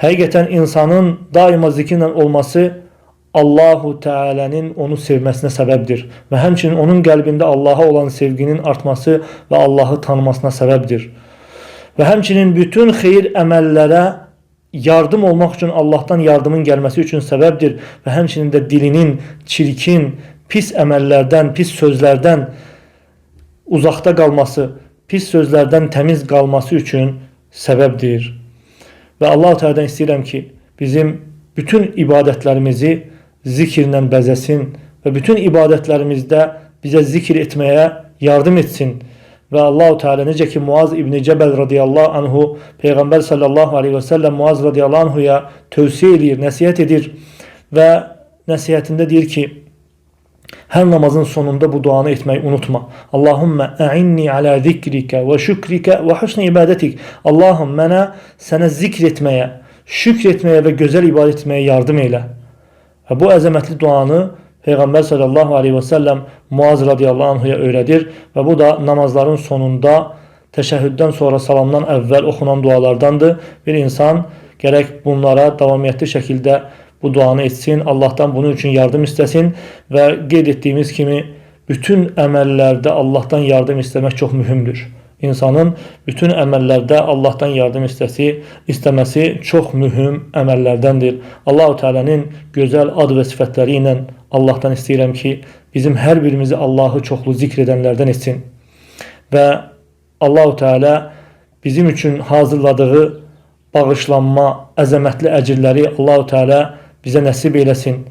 Həqiqətən insanın daima zikirlə olması Allahu Teala'nın onu sevmesine sebeptir. Ve həmçinin onun qəlbində Allah'a olan sevginin artması ve Allah'ı tanımasına sebeptir. Ve həmçinin bütün xeyir əməllərə yardım olmak için Allah'tan yardımın gelmesi için sebeptir. Ve həmçinin de dilinin çirkin, pis əməllərdən, pis sözlərdən uzakta kalması, pis sözlerden temiz kalması için sebeptir. Ve Allah-u Teala'dan istəyirəm ki, bizim bütün ibadetlerimizi zikirlə bəzəsin ve bütün ibadetlerimizde bize zikir etmeye yardım etsin. Ve Allah-u Teala necə ki Muaz İbni Cebel radıyallahu anhu Peygamber sallallahu aleyhi ve sellem Muaz radıyallahu anhuya tövsiye edir, nəsihət edir ve nəsihətində deyir ki, her namazın sonunda bu duanı etmeyi unutma. Allahümme a'inni ala zikrike ve şükrike ve husni ibadetik. Allah'ım bana sana zikretmeye, şükretmeye ve güzel ibadet etmeye yardım eyle. Ve bu əzəmətli duanı Peygamber sallallahu aleyhi ve sellem Muaz radıyallahu anhuya öğretir. Ve bu da namazların sonunda teşəhhüddən sonra salamdan əvvəl oxunan dualardandır. Bir insan gerek bunlara davamiyyətli şəkildə bu duanı etsin, Allah'tan bunun için yardım istesin ve qeyd ettiğimiz kimi bütün əməllərdə Allah'tan yardım istemek çok mühümdür. İnsanın bütün əməllərdə Allah'tan yardım istemesi çok mühüm əməllərdəndir. Allah-u Teala'nın güzel ad ve sıfatları ilə Allah'tan istəyirəm ki, bizim her birimizi Allah'ı çoxlu zikredenlerden etsin. Ve Allah-u Teala bizim için hazırladığı bağışlanma, əzəmətli əcirləri Allah-u Teala bize nəsib eylesin.